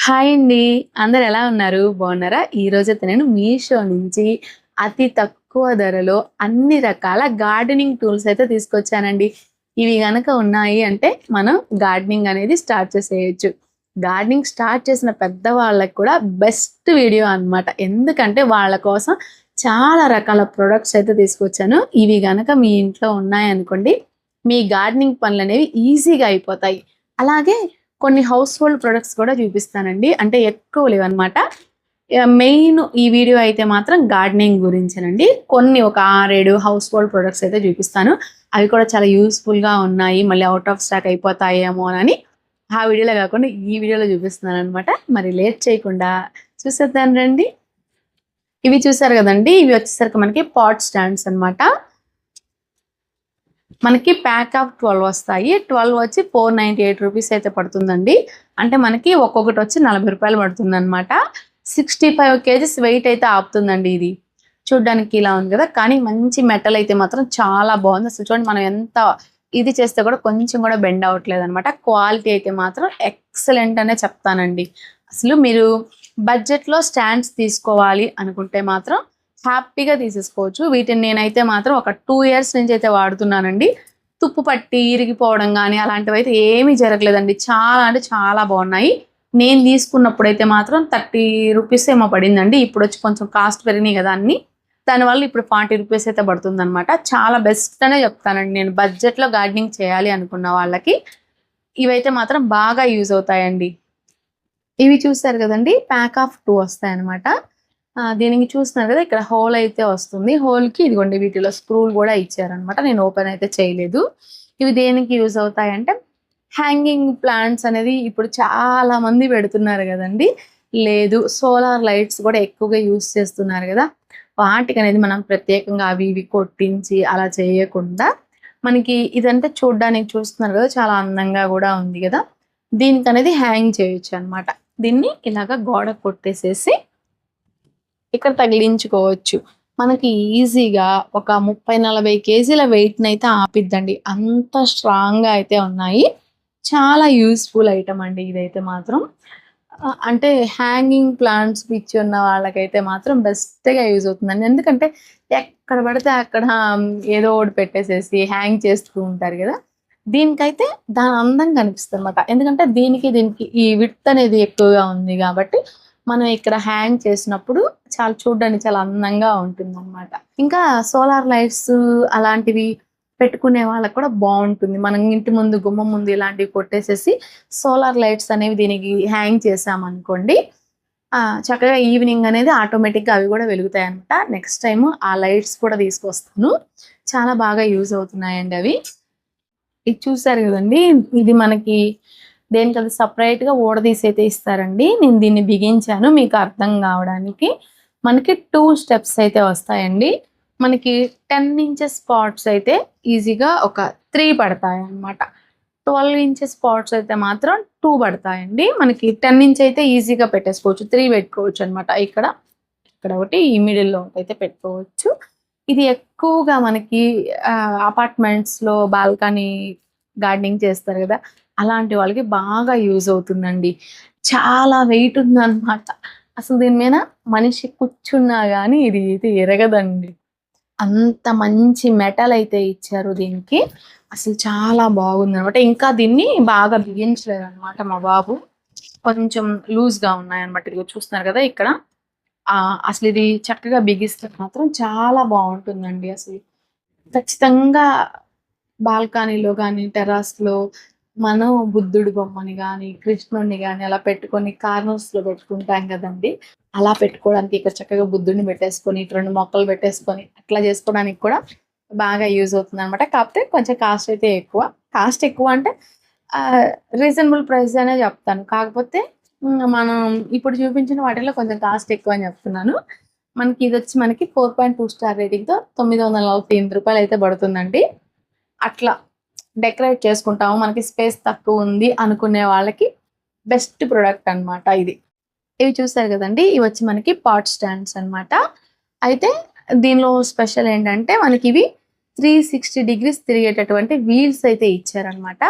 Hi అండి. అందరూ ఎలా ఉన్నారు? బాగున్నారా? ఈరోజైతే నేను మీషో నుంచి అతి తక్కువ ధరలో అన్ని రకాల గార్డెనింగ్ టూల్స్ అయితే తీసుకొచ్చానండి. ఇవి గనక ఉన్నాయి అంటే మనం గార్డెనింగ్ అనేది స్టార్ట్ చేసేయొచ్చు. గార్డెనింగ్ స్టార్ట్ చేసిన పెద్దవాళ్ళకి కూడా బెస్ట్ వీడియో అన్నమాట. ఎందుకంటే వాళ్ళ కోసం చాలా రకాల ప్రొడక్ట్స్ అయితే తీసుకొచ్చాను. ఇవి గనక మీ ఇంట్లో ఉన్నాయనుకోండి, మీ గార్డెనింగ్ పనులనేవి ఈజీగా అయిపోతాయి. అలాగే కొన్ని హౌస్ హోల్డ్ ప్రొడక్ట్స్ కూడా చూపిస్తానండి. అంటే ఎక్కువ లేవన్నమాట. మెయిన్ ఈ వీడియో అయితే మాత్రం గార్డెనింగ్ గురించేనండి. కొన్ని ఒక 6, 7 హౌస్ హోల్డ్ ప్రొడక్ట్స్ అయితే చూపిస్తాను. అవి కూడా చాలా యూస్‌ఫుల్‌గా ఉన్నాయి. మళ్ళీ ఔట్ ఆఫ్ స్టాక్ అయిపోతాయేమో అని ఆ వీడియోలో కాకుండా ఈ వీడియోలో చూపిస్తున్నానన్నమాట. మరి లేట్ చేయకుండా చూసేద్దాం రండి. ఇవి చూసారు కదండీ! ఇవి వచ్చేసరికి మనకి పాట్ స్టాండ్స్ అన్నమాట. మనకి ప్యాక్ ఆఫ్ 12 వస్తాయి. 12 వచ్చి 498 రూపీస్ అయితే పడుతుందండి. అంటే మనకి ఒక్కొక్కటి వచ్చి 40 రూపాయలు పడుతుందన్నమాట. 65 కేజీస్ వెయిట్ అయితే ఆపుతుందండి ఇది. చూడ్డానికి ఇలా ఉంది కదా! కానీ మంచి మెటల్ అయితే మాత్రం చాలా బాగుంది. అసలు చూడండి మనం ఎంత ఇది చేస్తే కూడా కొంచెం కూడా బెండ్ అవ్వట్లేదన్నమాట. క్వాలిటీ అయితే మాత్రం ఎక్సలెంట్ అనే చెప్తానండి. అసలు మీరు బడ్జెట్‌లో స్టాండ్స్ తీసుకోవాలి అనుకుంటే మాత్రం హ్యాపీగా తీసేసుకోవచ్చు. వీటిని నేనైతే మాత్రం ఒక 2 ఇయర్స్ నుంచి అయితే వాడుతున్నానండి. తుప్పు పట్టి ఇరిగిపోవడం గానీ అలాంటివైతే ఏమీ జరగలేదండి. చాలా అంటే చాలా బాగున్నాయి. నేను తీసుకున్నప్పుడైతే మాత్రం 30 రూపీస్ ఏమో పడిందండి. ఇప్పుడొచ్చి కొంచెం కాస్ట్ పెరిగినాయి కదా అన్నీ. దానివల్ల ఇప్పుడు 40 రూపీస్ అయితే పడుతుందనమాట. చాలా బెస్ట్ అనే చెప్తానండి నేను. బడ్జెట్‌లో గార్డెనింగ్ చేయాలి అనుకున్న వాళ్ళకి ఇవైతే మాత్రం బాగా యూజ్ అవుతాయండి. ఇవి చూసారు కదండీ! ప్యాక్ ఆఫ్ 2 వస్తాయన్నమాట. దీనికి చూస్తున్నారు కదా! ఇక్కడ హోల్ అయితే వస్తుంది. హోల్‌కి ఇదిగోండి వీటిలో స్క్రూలు కూడా ఇచ్చారన్నమాట. నేను ఓపెన్ అయితే చేయలేదు. ఇవి దేనికి యూజ్ అవుతాయంటే హ్యాంగింగ్ ప్లాంట్స్ అనేది ఇప్పుడు చాలా మంది పెడుతున్నారు కదండీ! లేదు సోలార్ లైట్స్ కూడా ఎక్కువగా యూజ్ చేస్తున్నారు కదా! వాటికనేది మనం ప్రత్యేకంగా అవి ఇవి కొట్టించి అలా చేయకుండా మనకి ఇదంతా చూడ్డానికి చూస్తున్నారు కదా! చాలా అందంగా కూడా ఉంది కదా! దీనికనేది హ్యాంగ్ చేయొచ్చన్నమాట. దీన్ని ఇలాగ గోడకు కొట్టేసేసి ఇక్కడ తగిలించుకోవచ్చు. మనకి ఈజీగా ఒక 30, 40 కేజీల వెయిట్‌నైతే ఆపిద్దండి. అంత స్ట్రాంగ్‌గా అయితే ఉన్నాయి. చాలా యూజ్‌ఫుల్ ఐటెమ్ అండి ఇదైతే మాత్రం. అంటే హ్యాంగింగ్ ప్లాంట్స్ పిచ్చి ఉన్న వాళ్ళకైతే మాత్రం బెస్ట్‌గా యూజ్ అవుతుందండి. ఎందుకంటే ఎక్కడ పడితే అక్కడ ఏదో ఒకటి పెట్టేసేసి హ్యాంగ్ చేస్తూ ఉంటారు గదా! దీనికైతే దాని అందం కనిపిస్తదనమాట. ఎందుకంటే దీనికి ఈ విడ్త్ అనేది ఎక్కువగా ఉంది గాబట్టి మనం ఇక్కడ హ్యాంగ్ చేసినప్పుడు చాలా చూడ్డానికి చాలా అందంగా ఉంటుందన్నమాట. ఇంకా సోలార్ లైట్స్ అలాంటివి పెట్టుకునే వాళ్ళకి కూడా బావుంటుంది. మనం ఇంటి ముందు, గుమ్మం ముందు ఇలాంటివి కొట్టేసేసి సోలార్ లైట్స్ అనేవి దీనికి హ్యాంగ్ చేశామనుకోండి, చక్కగా ఈవినింగ్ అనేది ఆటోమేటిక్‌గా అవి కూడా వెలుగుతాయన్నమాట. నెక్స్ట్ టైము ఆ లైట్స్ కూడా తీసుకొస్తాను. చాలా బాగా యూజ్ అవుతున్నాయండి అవి. ఇది చూసారు గదండీ! ఇది మనకి దేనికది సెపరేట్‌గా ఊడదీసి అయితే ఇస్తారండి. నేను దీన్ని బిగించాను మీకు అర్థం గావడానికి. మనకి 2 స్టెప్స్ అయితే వస్తాయండి. మనకి 10 ఇంచెస్ పాట్స్ అయితే ఈజీగా ఒక 3 పడతాయన్నమాట. 12 ఇంచెస్ పాట్స్ అయితే మాత్రం 2 పడతాయండి. మనకి 10 ఇంచ్ అయితే ఈజీగా పెట్టేసుకోవచ్చు. 3 పెట్టుకోవచ్చన్నమాట. ఇక్కడ ఒకటి ఈ మిడిల్‌లో ఒకటైతే పెట్టుకోవచ్చు. ఇది ఎక్కువగా మనకి అపార్ట్మెంట్స్‌లో బాల్కనీ గార్డెనింగ్ చేస్తారు గదా! అలాంటి వాళ్ళకి బాగా యూజ్ అవుతుందండి. చాలా వెయిట్ ఉందన్నమాట. అసలు దీని మీద మనిషి కూర్చున్నా గానీ ఇది అయితే ఇరగదండి. అంత మంచి మెటల్ అయితే ఇచ్చారు దీనికి. అసలు చాలా బాగుందనమాట. ఇంకా దీన్ని బాగా బిగించలేదనమాట మా బాబు. కొంచెం లూజ్‌గా ఉన్నాయన్నమాట. ఇదిగో చూస్తున్నారు గదా! ఇక్కడ. అసలిది చక్కగా బిగిస్తే మాత్రం చాలా బావుంటుందండి అసలు. ఖచ్చితంగా బాల్కనీలో గానీ, టెర్రస్‌లో మనం బుద్ధుడి బొమ్మని గానీ, కృష్ణుడిని గానీ అలా పెట్టుకొని కార్నర్స్‌లో పెట్టుకుంటాం గదండీ! అలా పెట్టుకోవడానికి ఇక్కడ చక్కగా బుద్ధుడిని పెట్టేసుకొని, ఇటు 2 మొక్కలు పెట్టేసుకొని, అట్లా చేసుకోవడానికి కూడా బాగా యూజ్ అవుతుందనమాట. కాకపోతే కొంచెం కాస్ట్ అయితే ఎక్కువ. కాస్ట్ ఎక్కువ అంటే రీజనబుల్ ప్రైస్ అనే జెప్తాను. కాకపోతే మనం ఇప్పుడు చూపించిన వాటిల్లో కొంచెం కాస్ట్ ఎక్కువ అని జెప్తున్నాను. మనకి ఇదొచ్చి మనకి 4.2 స్టార్ రేటింగ్‌తో రూ. 948 అయితే పడుతుందండి. అట్లా డెకరేట్ చేసుకుంటాము. మనకి స్పేస్ తక్కువుంది అనుకునే వాళ్ళకి బెస్ట్ ప్రొడక్ట్ అన్నమాట ఇది. ఇవి చూసారు గదండీ! ఇవొచ్చి మనకి పాట్ స్టాండ్స్ అన్నమాట. అయితే దీనిలో స్పెషల్ ఏంటంటే మనకివి 360 డిగ్రీస్ తిరిగేటటువంటి వీల్స్ అయితే ఇచ్చారన్నమాట.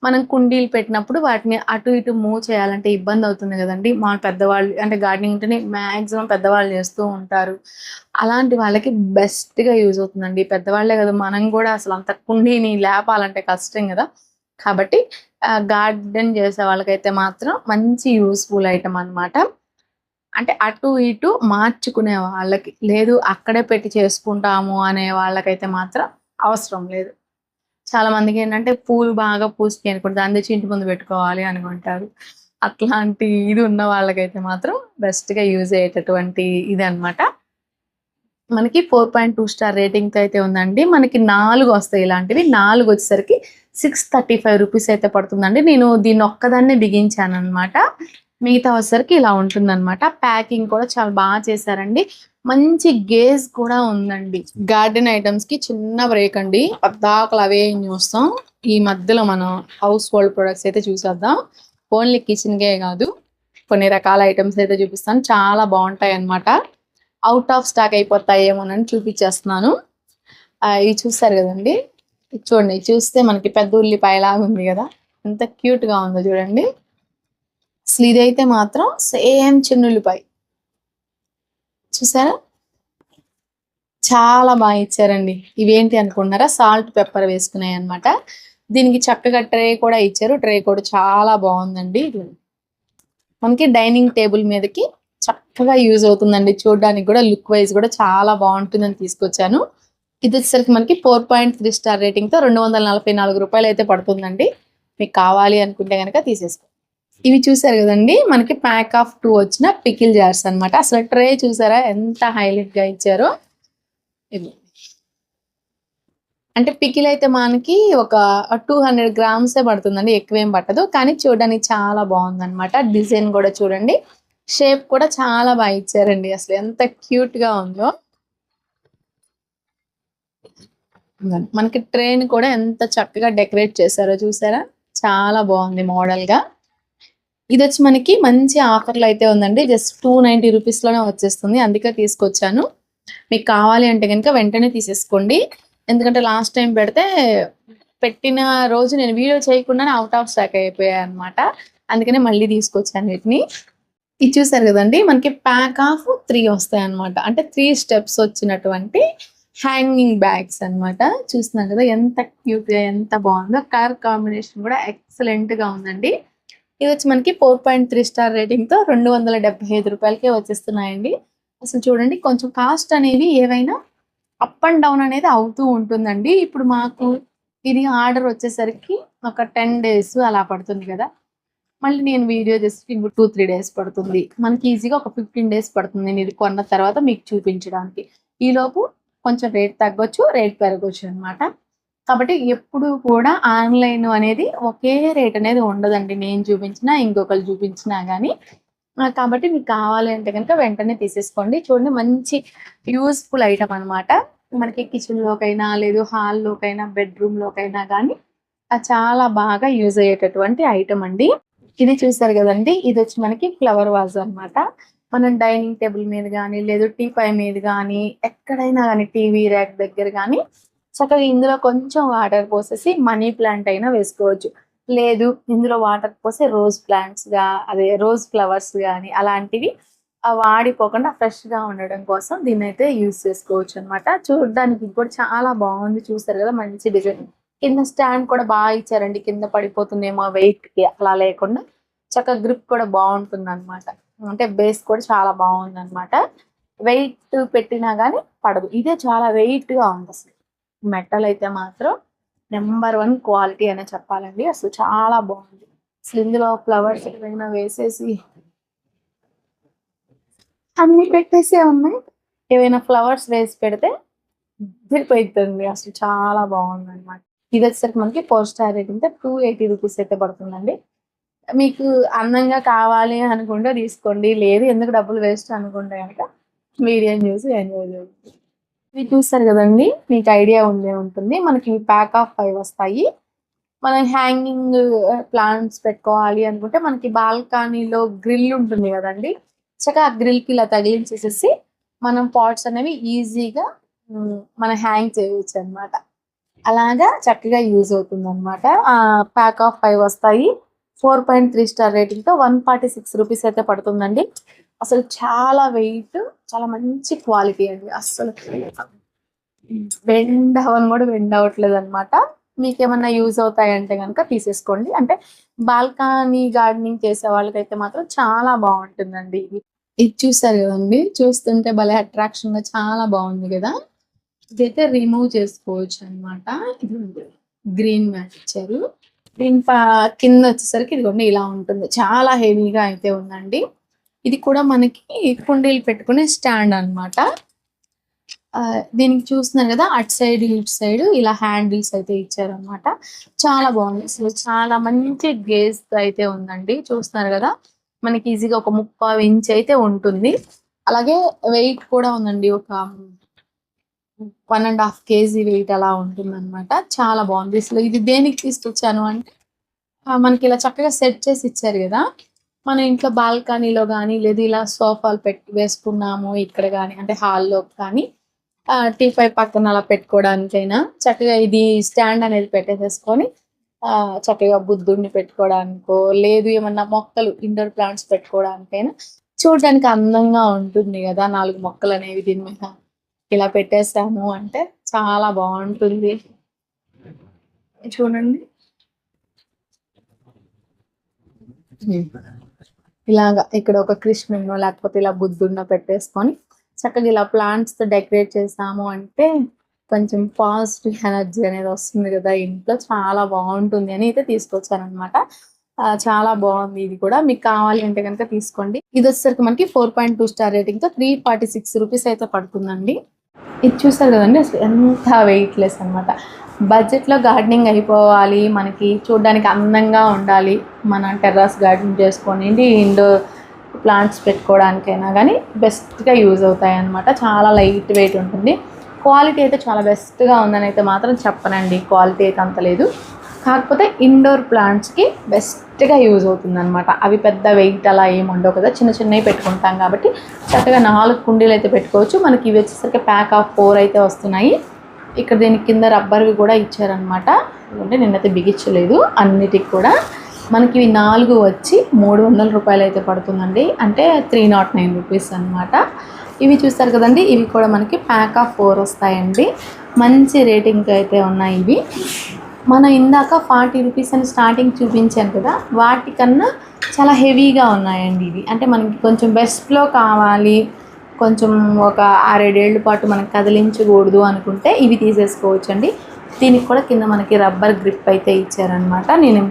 మనం కుండీలు పెట్టినప్పుడు వాటిని అటు ఇటు మూవ్ చేయాలంటే ఇబ్బంది అవుతుంది కదండి. మా పెద్దవాళ్ళు అంటే గార్డెనింగ్ ఉంటేనే మ్యాక్సిమం పెద్దవాళ్ళు చేస్తూ ఉంటారు. అలాంటి వాళ్ళకి బెస్ట్‌గా యూజ్ అవుతుందండి. పెద్దవాళ్ళే కదా, మనం కూడా అసలు అంత కుండీని లేపాలంటే కష్టం కదా. కాబట్టి గార్డెన్ చేసే వాళ్ళకైతే మాత్రం మంచి యూజ్‌ఫుల్ ఐటెమ్ అన్నమాట. అంటే అటు ఇటు మార్చుకునే వాళ్ళకి, లేదు అక్కడే పెట్టి చేసుకుంటాము అనే వాళ్ళకైతే మాత్రం అవసరం లేదు. చాలా మందికేంటంటే పూలు బాగా పూస్తాయి అనుకోండి, దాన్ని తెచ్చి ఇంటి ముందు పెట్టుకోవాలి అనుకుంటారు. అట్లాంటి ఇది ఉన్న వాళ్ళకైతే మాత్రం బెస్ట్‌గా యూజ్ అయ్యేటటువంటి ఇదనమాట. మనకి 4.2 స్టార్ రేటింగ్‌తో అయితే ఉందండి. మనకి 4 వస్తాయి ఇలాంటివి. 4 వచ్చేసరికి 635 రూపీస్ అయితే పడుతుందండి. నేను దీన్ని ఒక్కదాన్నే బిగించాననమాట. మిగతా వచ్చేసరికి ఇలా ఉంటుందనమాట. ప్యాకింగ్ కూడా చాలా బాగా చేశారండి. మంచి గేజ్ కూడా ఉందండి. గార్డెన్ ఐటమ్స్‌కి చిన్న బ్రేక్ అండి. పద్దాకల అవే చూస్తాం. ఈ మధ్యలో మనం హౌస్ హోల్డ్ ప్రొడక్ట్స్ అయితే చూసేద్దాం. ఓన్లీ కిచెన్‌కే కాదు, కొన్ని రకాల ఐటమ్స్ అయితే చూపిస్తాను. చాలా బాగుంటాయన్నమాట. ఔట్ ఆఫ్ స్టాక్ అయిపోతాయేమోనని చూపించేస్తున్నాను. ఇవి చూస్తారు కదండి, ఇది చూడండి. ఇది చూస్తే మనకి పెద్ద ఉల్లిపాయలాగా ఉంది కదా, ఎంత క్యూట్‌గా ఉందో చూడండి. అసలు ఇదైతే మాత్రం సేమ్ చిన్నుల్లిపాయ, చూసారా? చాలా బాగా ఇచ్చారండి. ఇవేంటి అనుకున్నారా? సాల్ట్ పెప్పర్ వేసుకున్నాయి అనమాట. దీనికి చక్కగా ట్రే కూడా ఇచ్చారు. ట్రే కూడా చాలా బాగుందండి. మనకి డైనింగ్ టేబుల్ మీదకి చక్కగా యూజ్ అవుతుందండి. చూడడానికి కూడా లుక్ వైజ్ కూడా చాలా బాగుంటుందని తీసుకొచ్చాను. ఇది వచ్చేసరికి మనకి 4.3 స్టార్ రేటింగ్ తో 244 రూపాయలు అయితే పడుతుందండి. మీకు కావాలి అనుకుంటే కనుక తీసేసుకో. ఇవి చూసారు కదండి, మనకి ప్యాక్ ఆఫ్ 2 వచ్చిన పికిల్ జార్స్ అన్నమాట. అసలు ట్రే చూసారా ఎంత హైలైట్ గా ఇచ్చారో. ఇది అంటే పికిల్ అయితే మనకి ఒక 200 గ్రామ్సే పడుతుందండి, ఎక్కువేం పట్టదు. కానీ చూడడానికి చాలా బాగుందన్నమాట. డిజైన్ కూడా చూడండి, షేప్ కూడా చాలా బాగా ఇచ్చారండి. అసలు ఎంత క్యూట్ గా ఉందో. మనకి ట్రైన్ కూడా ఎంత చక్కగా డెకరేట్ చేశారో చూసారా, చాలా బాగుంది మోడల్ గా. ఇది వచ్చి మనకి మంచి ఆఫర్లో అయితే ఉందండి. జస్ట్ 290 రూపీస్ లోనే వచ్చేస్తుంది, అందుకే తీసుకొచ్చాను. మీకు కావాలి అంటే కనుక వెంటనే తీసేసుకోండి. ఎందుకంటే లాస్ట్ టైం పెట్టిన రోజు నేను వీడియో చేయకుండానే అవుట్ ఆఫ్ స్టాక్ అయిపోయాయి అనమాట. అందుకనే మళ్ళీ తీసుకొచ్చాను వీటిని. ఇది చూసారు కదండి, మనకి ప్యాక్ ఆఫ్ 3 వస్తాయి అనమాట. అంటే 3 స్టెప్స్ వచ్చినటువంటి హ్యాంగింగ్ బ్యాగ్స్ అన్నమాట. చూస్తున్నారు కదా ఎంత క్యూట్ గా, ఎంత బాగుందో. కలర్ కాంబినేషన్ కూడా ఎక్సలెంట్ గా ఉందండి. ఇది వచ్చి మనకి 4.3 స్టార్ రేటింగ్ తో 275 రూపాయలకే వచ్చేస్తున్నాయండి. అసలు చూడండి, కొంచెం కాస్ట్ అనేవి ఏవైనా అప్ అండ్ డౌన్ అనేది అవుతూ ఉంటుందండి. ఇప్పుడు మాకు ఇది ఆర్డర్ వచ్చేసరికి ఒక 10 డేస్ అలా పడుతుంది కదా. మళ్ళీ నేను వీడియో చేసి ఇంకో 2-3 డేస్ పడుతుంది. మనకి ఈజీగా ఒక 15 డేస్ పడుతుంది నేను ఇది కొన్న తర్వాత మీకు చూపించడానికి. ఈలోపు కొంచెం రేట్ తగ్గొచ్చు, రేట్ పెరగొచ్చు అనమాట. కాబట్టి ఎప్పుడు కూడా ఆన్లైన్ అనేది ఒకే రేట్ అనేది ఉండదండి. నేను చూపించినా ఇంకొకరు చూపించినా కానీ. కాబట్టి మీకు కావాలి అంటే కనుక వెంటనే తీసేసుకోండి. చూడండి, మంచి యూస్ఫుల్ ఐటమ్ అనమాట. మనకి కిచెన్లోకైనా, లేదు హాల్లోకైనా, బెడ్రూమ్లోకైనా కానీ చాలా బాగా యూజ్ అయ్యేటటువంటి ఐటమ్ అండి. ఇది చూసారు కదండి, ఇది వచ్చి మనకి ఫ్లవర్ వాజ్ అన్నమాట. మనం డైనింగ్ టేబుల్ మీద కానీ, లేదు టీపాయ్ మీద కానీ, ఎక్కడైనా కానీ, టీవీ ర్యాక్ దగ్గర కానీ చక్కగా ఇందులో కొంచెం వాటర్ పోసేసి మనీ ప్లాంట్ అయినా వేసుకోవచ్చు. లేదు ఇందులో వాటర్ పోసి రోజ్ ప్లాంట్స్ గా, అదే రోజ్ ఫ్లవర్స్ కానీ అలాంటివి వాడిపోకుండా ఫ్రెష్ గా ఉండడం కోసం దీన్ని అయితే యూజ్ చేసుకోవచ్చు అనమాట. చూడడానికి కూడా చాలా బాగుంది. చూస్తారు కదా, మంచి డిజైన్. కింద స్టాండ్ కూడా బాగా ఇచ్చారండి. కింద పడిపోతుందేమో వెయిట్ కి, అలా లేకుండా చక్కగా గ్రిప్ కూడా బాగుంటుంది అనమాట. అంటే బేస్ కూడా చాలా బాగుంది అనమాట. వెయిట్ పెట్టినా గానీ పడదు. ఇదే చాలా వెయిట్ గా ఉంది. అసలు మెటల్ అయితే మాత్రం నెంబర్ 1 క్వాలిటీ అనే చెప్పాలండి. అసలు చాలా బాగుంది. అసలు ఇందులో ఫ్లవర్స్ ఏమైనా వేసేసి అన్ని పెట్టేసే ఉన్నాయి. ఏవైనా ఫ్లవర్స్ వేసి పెడితే సరిపోతుంది. అసలు చాలా బాగుంది అనమాట. ఇది వచ్చేసరికి మనకి 4 స్టార్ రేటింగ్ 280 రూపీస్ అయితే పడుతుందండి. మీకు అందంగా కావాలి అనుకుంటే తీసుకోండి, లేదు ఎందుకు డబ్బులు వేస్ట్ అనుకుంటే కనుక వీడియోని చూసి ఎంజాయ్ చేయండి. ఇవి చూస్తారు కదండి, మీకు ఐడియా ఉండే ఉంటుంది. మనకి ప్యాక్ ఆఫ్ 5 వస్తాయి. మనం హ్యాంగింగ్ ప్లాంట్స్ పెట్టుకోవాలి అనుకుంటే మనకి బాల్కనీలో గ్రిల్ ఉంటుంది కదండి, చక్కగా ఆ గ్రిల్కి ఇలా తగిలించేసేసి మనం పాట్స్ అనేవి ఈజీగా మనం హ్యాంగ్ చేయవచ్చు అనమాట. అలాగా చక్కగా యూజ్ అవుతుంది అనమాట. ప్యాక్ ఆఫ్ 5 వస్తాయి. 4.3 స్టార్ రేటింగ్తో 146 రూపీస్ అయితే పడుతుందండి. అసలు చాలా వెయిట్, చాలా మంచి క్వాలిటీ అండి. అసలు బెండ్ అవ్వని కూడా బెండ్ అవ్వట్లేదు అనమాట. మీకేమన్నా యూజ్ అవుతాయంటే కనుక తీసేసుకోండి. అంటే బాల్కనీ గార్డెనింగ్ చేసే వాళ్ళకైతే మాత్రం చాలా బాగుంటుందండి. ఇది చూసారు కదండి, చూస్తుంటే భలే అట్రాక్షన్ గా చాలా బాగుంది కదా. ఇదైతే రిమూవ్ చేసుకోవచ్చు అనమాట. ఇది గ్రీన్ మ్యాట్ ఇచ్చారు. దీని కింద వచ్చేసరికి ఇదిగోండి ఇలా ఉంటుంది. చాలా హెవీగా అయితే ఉందండి. ఇది కూడా మనకి కుండీలు పెట్టుకునే స్టాండ్ అనమాట. దీనికి చూస్తున్నారు కదా, అటు సైడ్ ఇటు సైడ్ ఇలా హ్యాండిల్స్ అయితే ఇచ్చారనమాట. చాలా బాగుంది. అసలు చాలా మంచి గేజ్ అయితే ఉందండి. చూస్తున్నారు కదా, మనకి ఈజీగా ఒక 30 ఇంచ్ అయితే ఉంటుంది. అలాగే వెయిట్ కూడా ఉందండి. ఒక 1.5 kg వెయిట్ అలా ఉంటుంది అనమాట. చాలా బాగుంది. అసలు ఇది దేనికి తీసుకొచ్చాను అంటే, మనకి ఇలా చక్కగా సెట్ చేసి ఇచ్చారు కదా, మన ఇంట్లో బాల్కనీలో కానీ లేదా ఇలా సోఫాలు పెట్టి వేసుకున్నాము ఇక్కడ కానీ, అంటే హాల్లో కానీ టీ5 పక్కన అలా పెట్టుకోవడానికైనా చక్కగా ఇది స్టాండ్ అనేది పెట్టేసేసుకొని చక్కగా బుద్ధుడిని పెట్టుకోవడానికో, లేదు ఏమన్నా మొక్కలు ఇండోర్ ప్లాంట్స్ పెట్టుకోవడానికైనా చూడడానికి అందంగా ఉంటుంది కదా. 4 మొక్కలు అనేవి దీని మీద ఇలా పెట్టేస్తాము అంటే చాలా బాగుంటుంది. చూడండి, ఇలాగా ఇక్కడ ఒక కృష్ణుడినో లేకపోతే ఇలా బుద్ధుడినో పెట్టేసుకొని చక్కగా ఇలా ప్లాంట్స్ తో డెకరేట్ చేసాము అంటే కొంచెం పాజిటివ్ ఎనర్జీ అనేది వస్తుంది కదా ఇంట్లో. చాలా బాగుంటుంది అని అయితే తీసుకొచ్చాను అనమాట. చాలా బాగుంది. ఇది కూడా మీకు కావాలి అంటే కనుక తీసుకోండి. ఇది వచ్చేసరికి మనకి 4.2 స్టార్ రేటింగ్ తో 346 రూపీస్ అయితే పడుతుందండి. ఇది చూస్తారు కదండి, అసలు ఎంత వెయిట్ లెస్ అనమాట. బడ్జెట్లో గార్డెనింగ్ అయిపోవాలి, మనకి చూడడానికి అందంగా ఉండాలి, మన టెర్రస్ గార్డెనింగ్ చేసుకొని ఇండోర్ ప్లాంట్స్ పెట్టుకోవడానికైనా కానీ బెస్ట్గా యూజ్ అవుతాయి అన్నమాట. చాలా లైట్ వెయిట్ ఉంటుంది. క్వాలిటీ అయితే చాలా బెస్ట్గా ఉందని అయితే మాత్రం చెప్పనండి. క్వాలిటీ అయితే అంత లేదు, కాకపోతే ఇండోర్ ప్లాంట్స్కి బెస్ట్గా యూజ్ అవుతుంది అనమాట. అవి పెద్ద వెయిట్ అలా ఏమి ఉండవు కదా, చిన్న చిన్నవి పెట్టుకుంటాం కాబట్టి చక్కగా 4 కుండీలు అయితే పెట్టుకోవచ్చు. మనకి ఇవి వచ్చేసరికి ప్యాక్ ఆఫ్ 4 అయితే వస్తున్నాయి. ఇక్కడ దీని కింద రబ్బర్వి కూడా ఇచ్చారనమాట. అంటే నిన్నైతే బిగించలేదు అన్నిటికి కూడా. మనకి ఇవి 4 వచ్చి 300 రూపాయలు అయితే పడుతుందండి. అంటే 309 రూపీస్ అనమాట. ఇవి చూస్తారు కదండి, ఇవి కూడా మనకి ప్యాక్ ఆఫ్ 4 వస్తాయండి. మంచి రేటింగ్ అయితే ఉన్నాయి ఇవి. మనం ఇందాక 40 రూపీస్ అని స్టార్టింగ్ చూపించాను కదా, వాటికన్నా చాలా హెవీగా ఉన్నాయండి ఇవి. అంటే మనకి కొంచెం బెస్ట్లో కావాలి, కొంచెం ఒక 6-7 ఏళ్ళ పాటు మనం కదిలించకూడదు అనుకుంటే ఇవి తీసేసుకోవచ్చు అండి. దీనికి కూడా కింద మనకి రబ్బర్ గ్రిప్ అయితే ఇచ్చారనమాట. నేను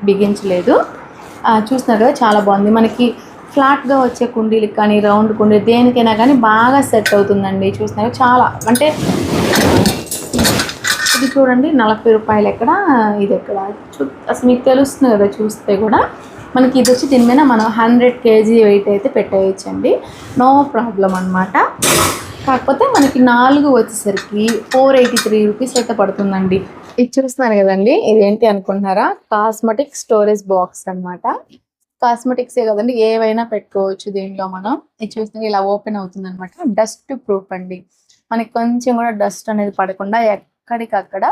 బిగించలేదు. చూస్తున్నారు కదా, చాలా బాగుంది. మనకి ఫ్లాట్గా వచ్చే కుండీలకు కానీ రౌండ్ కుండీ దేనికైనా కానీ బాగా సెట్ అవుతుందండి. చూస్తున్నారు చాలా, అంటే ఇది చూడండి 40 రూపాయలు ఎక్కడ, ఇది ఎక్కడ, అసలు మీకు తెలుస్తుంది కదా చూస్తే కూడా. మనకి ఇది వచ్చి దీని మీద మనం 100 kg వెయిట్ అయితే పెట్టేయచ్చండి, నో ప్రాబ్లం అనమాట. కాకపోతే మనకి 4 వచ్చేసరికి 483 రూపీస్ అయితే పడుతుందండి. ఇది చూస్తున్నారు కదండి, ఇదేంటి అనుకుంటున్నారా, కాస్మెటిక్ స్టోరేజ్ బాక్స్ అనమాట. కాస్మెటిక్సే కదండి, ఏవైనా పెట్టుకోవచ్చు దీంట్లో మనం. ఇది చూస్తే ఇలా ఓపెన్ అవుతుంది అనమాట. డస్ట్ ప్రూఫ్ అండి, మనకి కొంచెం కూడా డస్ట్ అనేది పడకుండా ఎక్కడికక్కడ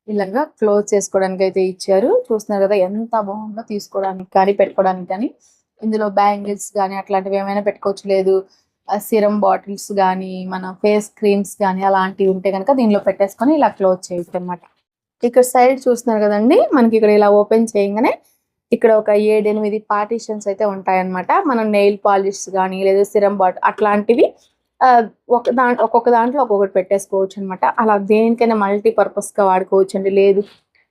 ఇలాగా క్లోజ్ చేసుకోవడానికి అయితే ఇచ్చారు. చూస్తున్నారు కదా ఎంత బాగుందో, తీసుకోవడానికి కానీ పెట్టుకోవడానికి కానీ. ఇందులో బ్యాంగిల్స్ కానీ అట్లాంటివి ఏమైనా పెట్టుకోవచ్చు, లేదు సిరం బాటిల్స్ కానీ మన ఫేస్ క్రీమ్స్ కానీ అలాంటివి ఉంటే కనుక దీనిలో పెట్టేసుకొని ఇలా క్లోజ్ చేయొచ్చు అనమాట. ఇక్కడ సైడ్ చూస్తున్నారు కదండి, మనకి ఇక్కడ ఇలా ఓపెన్ చేయగానే ఇక్కడ ఒక 7-8 పార్టీషన్స్ అయితే ఉంటాయన్నమాట. మనం నెయిల్ పాలిష్ కానీ లేదా సిరం బాటిల్ అట్లాంటివి ఒక్కొక్క దాంట్లో ఒక్కొక్కటి పెట్టేసుకోవచ్చు అనమాట. అలా దేనికైనా మల్టీపర్పస్గా వాడుకోవచ్చు అండి. లేదు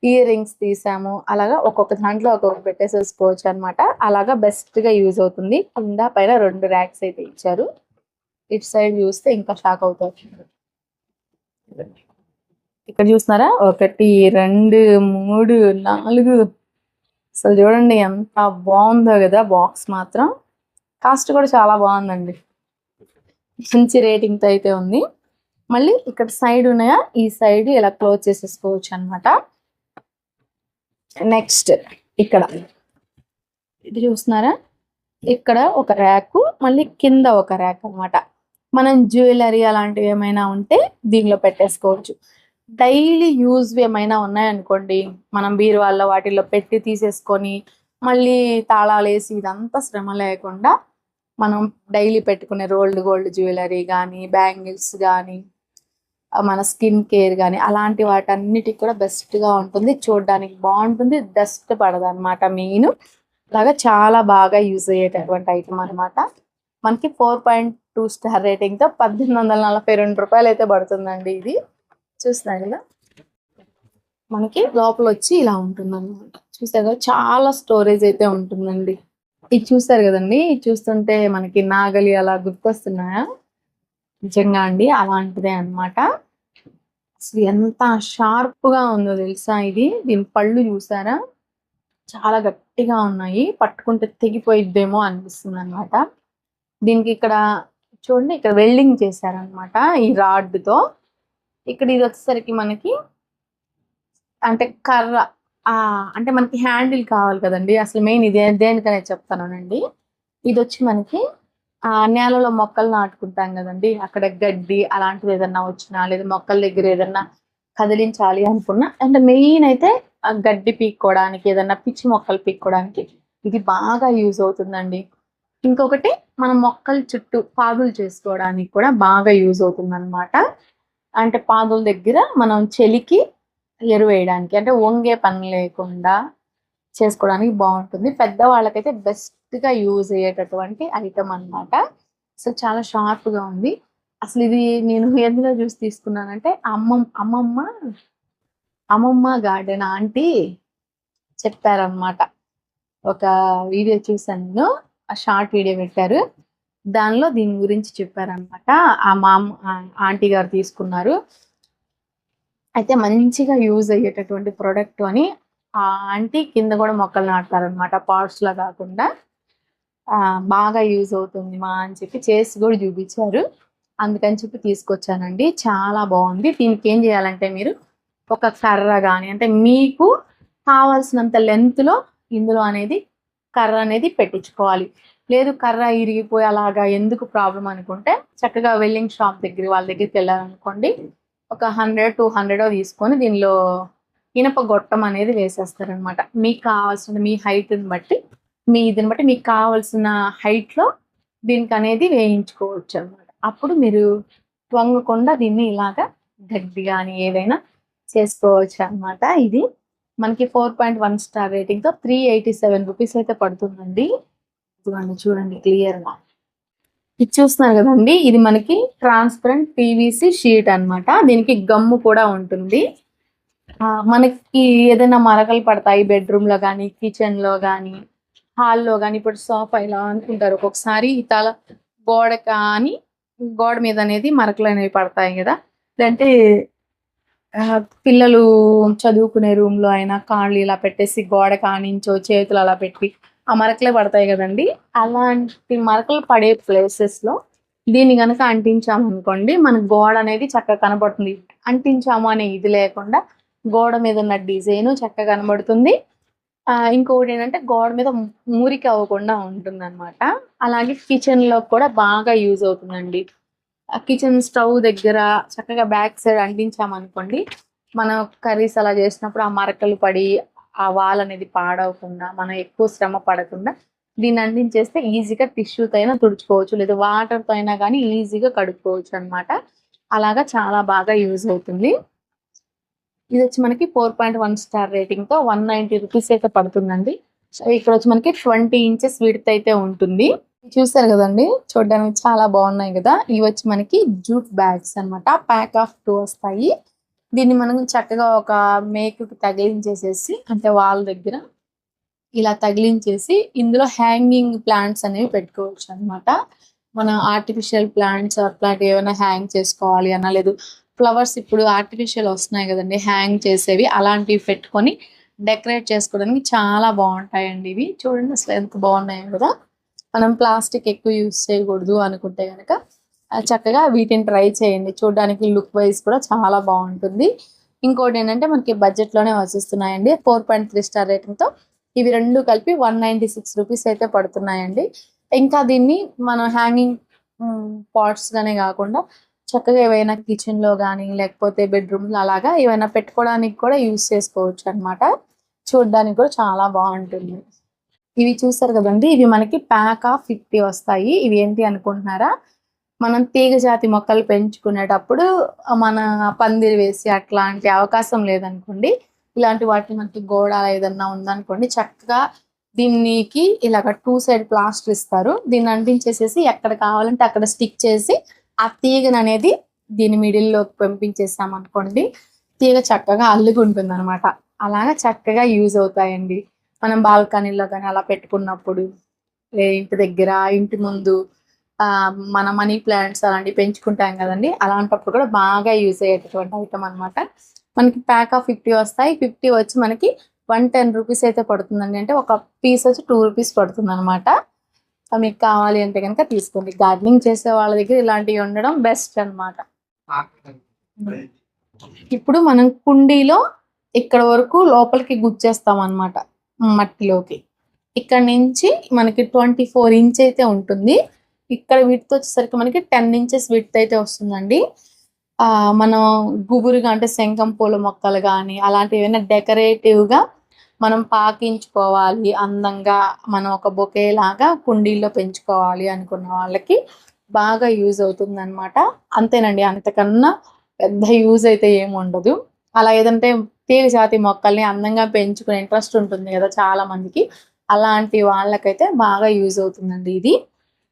ఇయర్ రింగ్స్ తీసాము, అలాగా ఒక్కొక్క దాంట్లో ఒక్కొక్కటి పెట్టేసేసుకోవచ్చు అనమాట. అలాగా బెస్ట్గా యూజ్ అవుతుంది. కింద పైన 2 ర్యాక్స్ అయితే ఇచ్చారు. ఇటు సైడ్ చూస్తే ఇంకా షాక్ అవుతారు. ఇక్కడ చూస్తున్నారా, 1 2 3 4, అసలు చూడండి ఎంత బాగుందో కదా బాక్స్ మాత్రం. కాస్ట్ కూడా చాలా బాగుందండి, మంచి రేటింగ్తో అయితే ఉంది. మళ్ళీ ఇక్కడ సైడ్ ఉన్నాయా, ఈ సైడ్ ఇలా క్లోజ్ చేసేసుకోవచ్చు అనమాట. నెక్స్ట్ ఇక్కడ ఇది చూస్తున్నారా, ఇక్కడ ఒక ర్యాక్, మళ్ళీ కింద ఒక ర్యాక్ అనమాట. మనం జ్యువెలరీ అలాంటివి ఏమైనా ఉంటే దీనిలో పెట్టేసుకోవచ్చు. డైలీ యూజ్ ఏమైనా ఉన్నాయనుకోండి, మనం బీరువాల్లో వాటిల్లో పెట్టి తీసేసుకొని మళ్ళీ తాళాలేసి ఇదంతా శ్రమ లేకుండా మనం డైలీ పెట్టుకునే రోల్డ్ గోల్డ్ జ్యువెలరీ కానీ, బ్యాంగిల్స్ కానీ, మన స్కిన్ కేర్ కానీ అలాంటి వాటన్నిటికి కూడా బెస్ట్గా ఉంటుంది. చూడడానికి బాగుంటుంది, డస్ట్ పడదు అనమాట. మెయిన్ అలాగా చాలా బాగా యూజ్ అయ్యేటటువంటి ఐటమ్ అనమాట. మనకి 4.2 స్టార్ రేటింగ్తో 1842 రూపాయలు అయితే పడుతుందండి. ఇది చూస్తున్నారు కదా, మనకి లోపల వచ్చి ఇలా ఉంటుంది అనమాట. చూసారు కదా, చాలా స్టోరేజ్ అయితే ఉంటుందండి. ఇది చూసారు కదండి, ఇది చూస్తుంటే మనకి నాగలి అలా గుర్తొస్తున్నాయా? నిజంగా అండి అలాంటిదే అన్నమాట. అసలు ఎంత షార్ప్ గా ఉందో తెలుసా ఇది. దీని పళ్ళు చూసారా, చాలా గట్టిగా ఉన్నాయి, పట్టుకుంటే తెగిపోయిద్దేమో అనిపిస్తుంది అనమాట. దీనికి ఇక్కడ చూడండి, ఇక్కడ వెల్డింగ్ చేశారనమాట ఈ రాడ్ తో. ఇక్కడ ఇది వచ్చేసరికి మనకి అంటే కర్ర, అంటే మనకి హ్యాండిల్ కావాలి కదండి. అసలు మెయిన్ ఇది దేనికనే చెప్తానండి. ఇది వచ్చి మనకి నేలలో మొక్కలు నాటుకుంటాం కదండి, అక్కడ గడ్డి అలాంటిది ఏదన్నా వచ్చినా, లేదా మొక్కల దగ్గర ఏదన్నా కదిలించాలి అనుకున్నా, అంటే మెయిన్ అయితే ఆ గడ్డి పీక్కోవడానికి, ఏదన్నా పిచ్చి మొక్కలు పీక్కోవడానికి ఇది బాగా యూజ్ అవుతుందండి. ఇంకొకటి మనం మొక్కల చుట్టూ పాదులు చేసుకోవడానికి కూడా బాగా యూజ్ అవుతుంది అనమాట. అంటే పాదుల దగ్గర మనం చలికి ఎరువేయడానికి, అంటే వంగే పని లేకుండా చేసుకోవడానికి బాగుంటుంది. పెద్దవాళ్ళకైతే బెస్ట్ గా యూజ్ అయ్యేటటువంటి ఐటమ్ అన్నమాట. అసలు చాలా షార్ప్ గా ఉంది. అసలు ఇది నేను ఎందులో చూసి తీసుకున్నానంటే, అమ్మమ్మ గార్డెన్ ఆంటీ చెప్పారనమాట. ఒక వీడియో చూసాను నేను, ఆ షార్ట్ వీడియో పెట్టారు, దానిలో దీని గురించి చెప్పారనమాట. ఆ ఆంటీ గారు తీసుకున్నారు. అయితే మంచిగా యూజ్ అయ్యేటటువంటి ప్రోడక్ట్ అని ఆ ఆంటీ కింద కూడా మొక్కలు నాటుతారనమాట, పాట్స్ లా కాకుండా. బాగా యూజ్ అవుతుంది మా అని చెప్పి చేసి కూడా చూపించారు. అందుకని చెప్పి తీసుకొచ్చానండి. చాలా బాగుంది. దీనికి ఏం చేయాలంటే, మీరు ఒక కర్ర కానీ, అంటే మీకు కావాల్సినంత లెంత్లో ఇందులో అనేది కర్ర అనేది పెట్టించుకోవాలి. లేదు కర్ర ఇరిగిపోయి అలాగా ఎందుకు ప్రాబ్లం అనుకుంటే, చక్కగా వెల్డింగ్ షాప్ దగ్గర వాళ్ళ దగ్గరికి వెళ్ళారనుకోండి, ఒక 100-200 తీసుకొని దీనిలో ఇనప గొట్టం అనేది వేసేస్తారనమాట. మీకు కావాల్సిన మీ హైట్ని బట్టి, దీన్ని బట్టి మీకు కావాల్సిన హైట్లో దీనికి అనేది వేయించుకోవచ్చు అనమాట. అప్పుడు మీరు వంగకుండా దీన్ని ఇలాగా గడ్డి కానీ ఏదైనా చేసుకోవచ్చు అనమాట. ఇది మనకి 4.1 స్టార్ రేటింగ్తో 387 రూపీస్ అయితే పడుతుందండి. ఇదిగోండి చూడండి క్లియర్గా. ఇది చూస్తున్నారు కదండి, ఇది మనకి ట్రాన్స్పరెంట్ పీవీసీ షీట్ అన్నమాట. దీనికి గమ్ము కూడా ఉంటుంది. మనకి ఏదైనా మరకలు పడతాయి బెడ్రూమ్ లో కానీ, కిచెన్ లో కానీ, హాల్లో కానీ. ఇప్పుడు సోఫా ఇలా అనుకుంటారు, ఒక్కొక్కసారి తల గోడ కానీ, గోడ మీద అనేది మరకలు అనేవి పడతాయి కదా. లేదంటే పిల్లలు చదువుకునే రూమ్ లో అయినా కాళ్ళు ఇలా పెట్టేసి గోడ కానించో చేతులు అలా పెట్టి ఆ మరకలే పడతాయి కదండి. అలాంటి మరకలు పడే ప్లేసెస్ లో దీన్ని కనుక అంటించామనుకోండి, మన గోడ అనేది చక్కగా కనబడుతుంది. అంటించాము అనే ఇది లేకుండా గోడ మీద ఉన్న డిజైన్ చక్కగా కనబడుతుంది. ఇంకొకటి ఏంటంటే, గోడ మీద మురికి అవ్వకుండా ఉంటుంది అనమాట. అలాగే కిచెన్ లో కూడా బాగా యూజ్ అవుతుందండి. కిచెన్ స్టవ్ దగ్గర చక్కగా బ్యాక్ సైడ్ అంటించామనుకోండి, మనం కర్రీస్ అలా చేసినప్పుడు ఆ మరకలు పడి ఆ వాల్ అనేది పాడవకుండా, మనం ఎక్కువ శ్రమ పడకుండా దీన్ని అంటించేస్తే ఈజీగా టిష్యూతో అయినా తుడుచుకోవచ్చు, లేదా వాటర్తో అయినా కానీ ఈజీగా కడుక్కోవచ్చు అనమాట. అలాగా చాలా బాగా యూజ్ అవుతుంది. ఇది వచ్చి మనకి 4.1 స్టార్ రేటింగ్తో 190 రూపీస్ అయితే పడుతుందండి. సో ఇక్కడ వచ్చి మనకి 20 ఇంచెస్ విడ్త్ అయితే ఉంటుంది. చూసారు కదండి, చూడడానికి చాలా బాగున్నాయి కదా. ఇవి వచ్చి మనకి జూట్ బ్యాగ్స్ అన్నమాట. ప్యాక్ ఆఫ్ 2 వస్తాయి. దీన్ని మనం చక్కగా ఒక మేకుకి తగిలించేసేసి, అంటే వాల్ దగ్గర ఇలా తగిలించేసి ఇందులో హ్యాంగింగ్ ప్లాంట్స్ అనేవి పెట్టుకోవచ్చు అనమాట. మన ఆర్టిఫిషియల్ ప్లాంట్స్ అట్లాంటివి ఏమైనా హ్యాంగ్ చేసుకోవాలి అన్నా, లేదు ఫ్లవర్స్ ఇప్పుడు ఆర్టిఫిషియల్ వస్తున్నాయి కదండి హ్యాంగ్ చేసేవి, అలాంటివి పెట్టుకొని డెకరేట్ చేసుకోవడానికి చాలా బాగుంటాయండి. ఇవి చూడండి అసలు ఎంత బాగున్నాయి కదా. మనం ప్లాస్టిక్ ఎక్కువ యూజ్ చేయకూడదు అనుకుంటే కనుక చక్కగా వీటిని ట్రై చేయండి. చూడడానికి లుక్ వైజ్ కూడా చాలా బాగుంటుంది. ఇంకోటి ఏంటంటే, మనకి బడ్జెట్లోనే వచ్చేస్తున్నాయండి. 4.3 స్టార్ రేటింగ్తో ఇవి రెండు కలిపి 196 రూపీస్ అయితే పడుతున్నాయండి. ఇంకా దీన్ని మనం హ్యాంగింగ్ పాట్స్ గానే కాకుండా చక్కగా ఏవైనా కిచెన్‌లో గానీ, లేకపోతే బెడ్‌రూమ్‌లో అలాగా ఏవైనా పెట్టుకోవడానికి కూడా యూజ్ చేసుకోవచ్చు అన్నమాట. చూడ్డానికి కూడా చాలా బావుంటుంది. ఇవి చూసారు కదండీ! ఇవి మనకి ప్యాక్ ఆఫ్ 50 వస్తాయి. ఇవి ఏంటి అనుకుంటున్నారా? మనం తీగ జాతి మొక్కలు పెంచుకునేటప్పుడు మన పందిరి వేసి అట్లాంటి అవకాశం లేదనుకోండి. ఇలాంటి వాటిని మనకి గోడ ఏదన్నా ఉందనుకోండి, చక్కగా దీనికి ఇలాగ 2 సైడ్ ప్లాస్టర్ ఇస్తారు. దీన్ని అంటించేసేసి ఎక్కడ కావాలంటే అక్కడ స్టిక్ చేసి, ఆ తీగననేది దీని మిడిల్‌లోకి పంపించేసామనుకోండి, తీగ చక్కగా అల్లుకుంటుందనమాట. అలాగా చక్కగా యూజ్ అవుతాయండి. మనం బాల్కనీలో గాని అలా పెట్టుకున్నప్పుడు, ఇంటి దగ్గర, ఇంటి ముందు మన మనీ ప్లాంట్స్ అలాంటివి పెంచుకుంటాం గదండీ! అలాంటప్పుడు కూడా బాగా యూజ్ అయ్యేటటువంటి ఐటెమ్ అనమాట. మనకి ప్యాక్ ఆఫ్ 50 వస్తాయి. 50 వచ్చి మనకి 110 రూపీస్ అయితే పడుతుందండి. అంటే ఒక పీస్ వచ్చి 2 రూపీస్ పడుతుందనమాట. మీకు కావాలి అంటే గనుక తీసుకోండి. గార్డెనింగ్ చేసే వాళ్ళ దగ్గర ఇలాంటివి ఉండడం బెస్ట్ అనమాట. ఇప్పుడు మనం కుండీలో ఇక్కడ వరకు లోపలికి గుచ్చేస్తామనమాట మట్టిలోకి. ఇక్కడ నుంచి మనకి 24 ఇంచ్ అయితే ఉంటుంది. ఇక్కడ విడ్త్ వచ్చేసరికి మనకి 10 ఇంచెస్ విడ్త్ అయితే వస్తుందండి. మనం గుబురుగా అంటే శంఖం పూల మొక్కలు గానీ, అలాంటివి ఏమైనా డెకరేటివ్‌గా మనం పాకించుకోవాలి, అందంగా మనం ఒక బొకే లాగా కుండీల్లో పెంచుకోవాలి అనుకున్న వాళ్ళకి బాగా యూజ్ అవుతుందనమాట. అంతేనండి. అంతకన్నా పెద్ద యూజ్ అయితే ఏముండదు. అలా ఏదంటే తీగ జాతి మొక్కల్ని అందంగా పెంచుకునే ఇంట్రెస్ట్ ఉంటుంది గదా చాలా మందికి. అలాంటి వాళ్ళకైతే బాగా యూజ్ అవుతుందండి ఇది.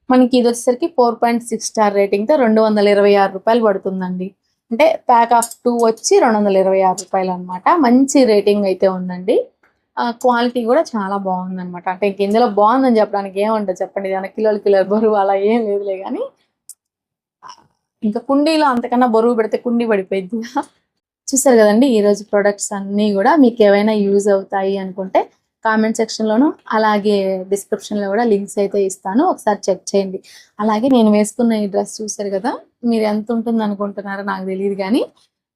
మనకి ఇదొచ్చేసరికి 4.6 స్టార్ రేటింగ్‌తో రూ. 226 పడుతుందండి. అంటే ప్యాక్ ఆఫ్ 2 వచ్చి రూ. 226 అనమాట. మంచి రేటింగ్ అయితే ఉందండి. క్వాలిటీ కూడా చాలా బావుందనమాట. అంటే ఇంక ఇందులో బావుందని చెప్పడానికి ఏముంటది చెప్పండి. ఏదైనా కిలోలు బరువు అలా ఏం లేదులే గానీ, ఇంకా కుండీలో అంతకన్నా బరువు పెడితే కుండీ పడిపోయిద్దిగా. చూసారు కదండీ! ఈరోజు ప్రొడక్ట్స్ అన్నీ గూడా మీకేవైనా యూజ్ అవుతాయి అనుకుంటే కామెంట్ సెక్షన్‌లోను, అలాగే డిస్క్రిప్షన్‌లో గూడా లింక్స్ అయితే ఇస్తాను. ఒకసారి చెక్ చేయండి. అలాగే నేను వేసుకున్న ఈ డ్రెస్ చూసారు గదా! మీరు ఎంత ఉంటుందనుకుంటున్నారో నాకు తెలీదు గానీ,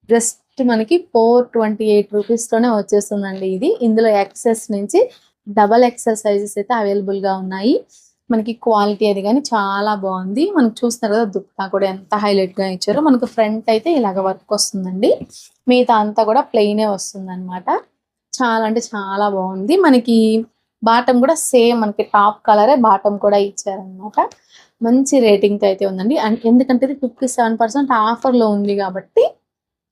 జస్ట్ మనకి 428 రూపీస్‌తోనే వచ్చేస్తుందండి ఇది. ఇందులో ఎక్సెస్ నుంచి డబల్ ఎక్సెల్ సైజెస్ అయితే అవైలబుల్‌గా ఉన్నాయి. మనకి క్వాలిటీ అది గాని చాలా బావుంది. మనకు చూస్తున్నారు కదా! దుప్పట్టా కూడా ఎంత హైలైట్‌గా ఇచ్చారో. మనకు ఫ్రంట్ అయితే ఇలాగ వర్క్ వస్తుందండి. మిగతా అంతా కూడా ప్లెయినే వస్తుందనమాట. చాలా అంటే చాలా బావుంది. మనకి బాటమ్ కూడా సేమ్ మనకి టాప్ కలరే బాటమ్ కూడా ఇచ్చారనమాట. మంచి రేటింగ్‌తో అయితే ఉందండి. అండ్ ఎందుకంటే ఇది 57% ఆఫర్‌లో ఉంది గాబట్టి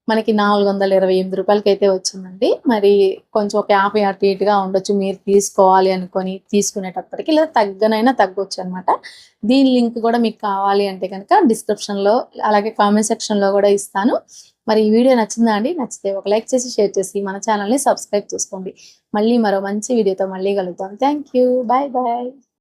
మనకి రూ. 428 వచ్చిందండి. మరి కొంచెం ఒక 50 అటు ఇటుగా ఉండొచ్చు. మీరు తీసుకోవాలి అనుకోని తీసుకునేటప్పటికి, లేదా తగ్గనైనా తగ్గొచ్చనమాట. దీని లింక్ కూడా మీకు కావాలి అంటే గనక డిస్క్రిప్షన్‌లో, అలాగే కామెంట్ సెక్షన్‌లో కూడా ఇస్తాను. మరి ఈ వీడియో నచ్చిందా అండి? నచ్చితే ఒక లైక్ చేసి, షేర్ చేసి మన ఛానల్‌ని సబ్స్క్రైబ్ చేసుకోండి. మళ్ళీ మరో మంచి వీడియోతో మళ్ళీ కలుద్దాం. Thank you. Bye bye.